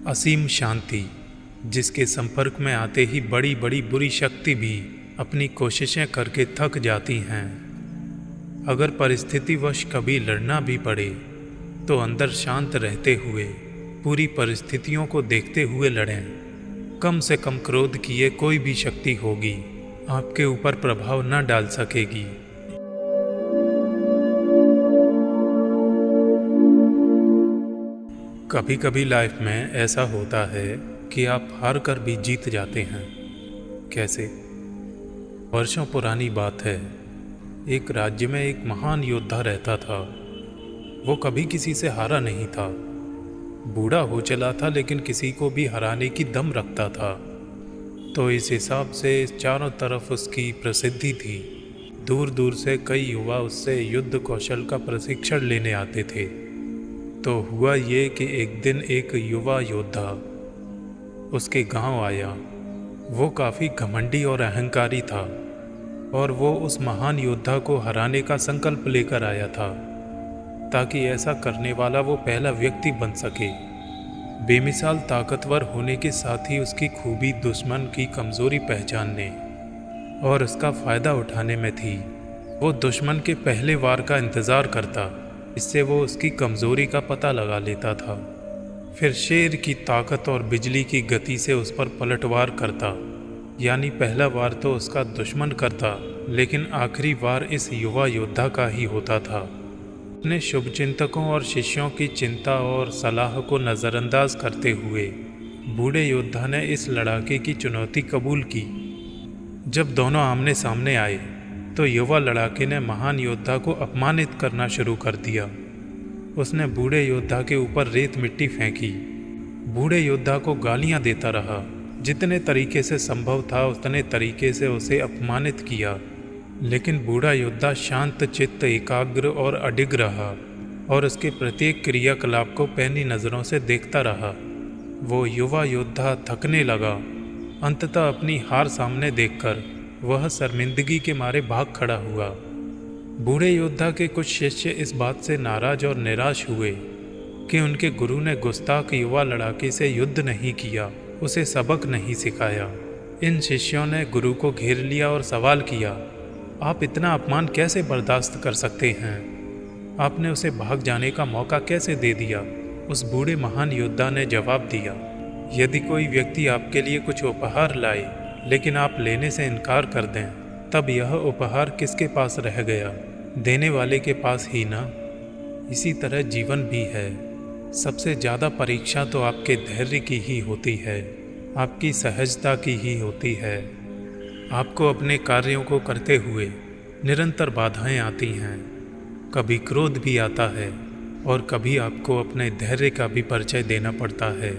असीम शांति, जिसके संपर्क में आते ही बड़ी बड़ी बुरी शक्ति भी अपनी कोशिशें करके थक जाती हैं। अगर परिस्थितिवश कभी लड़ना भी पड़े तो अंदर शांत रहते हुए पूरी परिस्थितियों को देखते हुए लड़ें। कम से कम क्रोध किए कोई भी शक्ति होगी आपके ऊपर प्रभाव न डाल सकेगी। कभी कभी लाइफ में ऐसा होता है कि आप हार कर भी जीत जाते हैं। कैसे? वर्षों पुरानी बात है। एक राज्य में एक महान योद्धा रहता था। वो कभी किसी से हारा नहीं था। बूढ़ा हो चला था लेकिन किसी को भी हराने की दम रखता था। तो इस हिसाब से चारों तरफ उसकी प्रसिद्धि थी। दूर दूर से कई युवा उससे युद्ध कौशल का प्रशिक्षण लेने आते थे। तो हुआ ये कि एक दिन एक युवा योद्धा उसके गांव आया। वो काफ़ी घमंडी और अहंकारी था और वो उस महान योद्धा को हराने का संकल्प लेकर आया था ताकि ऐसा करने वाला वो पहला व्यक्ति बन सके। बेमिसाल ताकतवर होने के साथ ही उसकी खूबी दुश्मन की कमज़ोरी पहचानने और उसका फ़ायदा उठाने में थी। वो दुश्मन के पहले वार का इंतज़ार करता, इससे वो उसकी कमज़ोरी का पता लगा लेता था। फिर शेर की ताकत और बिजली की गति से उस पर पलटवार करता, यानी पहला वार तो उसका दुश्मन करता लेकिन आखिरी वार इस युवा योद्धा का ही होता था। अपने शुभचिंतकों और शिष्यों की चिंता और सलाह को नज़रअंदाज करते हुए बूढ़े योद्धा ने इस लड़ाके की चुनौती कबूल की। जब दोनों आमने सामने आए तो युवा लड़ाके ने महान योद्धा को अपमानित करना शुरू कर दिया। उसने बूढ़े योद्धा के ऊपर रेत मिट्टी फेंकी। बूढ़े योद्धा को गालियां देता रहा। जितने तरीके से संभव था उतने तरीके से उसे अपमानित किया, लेकिन बूढ़ा योद्धा शांत चित्त, एकाग्र और अडिग रहा और उसके प्रत्येक क्रियाकलाप को पैनी नज़रों से देखता रहा। वो युवा योद्धा थकने लगा। अंततः अपनी हार सामने देखकर वह शर्मिंदगी के मारे भाग खड़ा हुआ। बूढ़े योद्धा के कुछ शिष्य इस बात से नाराज और निराश हुए कि उनके गुरु ने गुस्ताख युवा लड़ाके से युद्ध नहीं किया, उसे सबक नहीं सिखाया। इन शिष्यों ने गुरु को घेर लिया और सवाल किया, आप इतना अपमान कैसे बर्दाश्त कर सकते हैं? आपने उसे भाग जाने का मौका कैसे दे दिया? उस बूढ़े महान योद्धा ने जवाब दिया, यदि कोई व्यक्ति आपके लिए कुछ उपहार लाए लेकिन आप लेने से इनकार कर दें, तब यह उपहार किसके पास रह गया? देने वाले के पास ही ना। इसी तरह जीवन भी है। सबसे ज़्यादा परीक्षा तो आपके धैर्य की ही होती है, आपकी सहजता की ही होती है। आपको अपने कार्यों को करते हुए निरंतर बाधाएं आती हैं। कभी क्रोध भी आता है और कभी आपको अपने धैर्य का भी परिचय देना पड़ता है।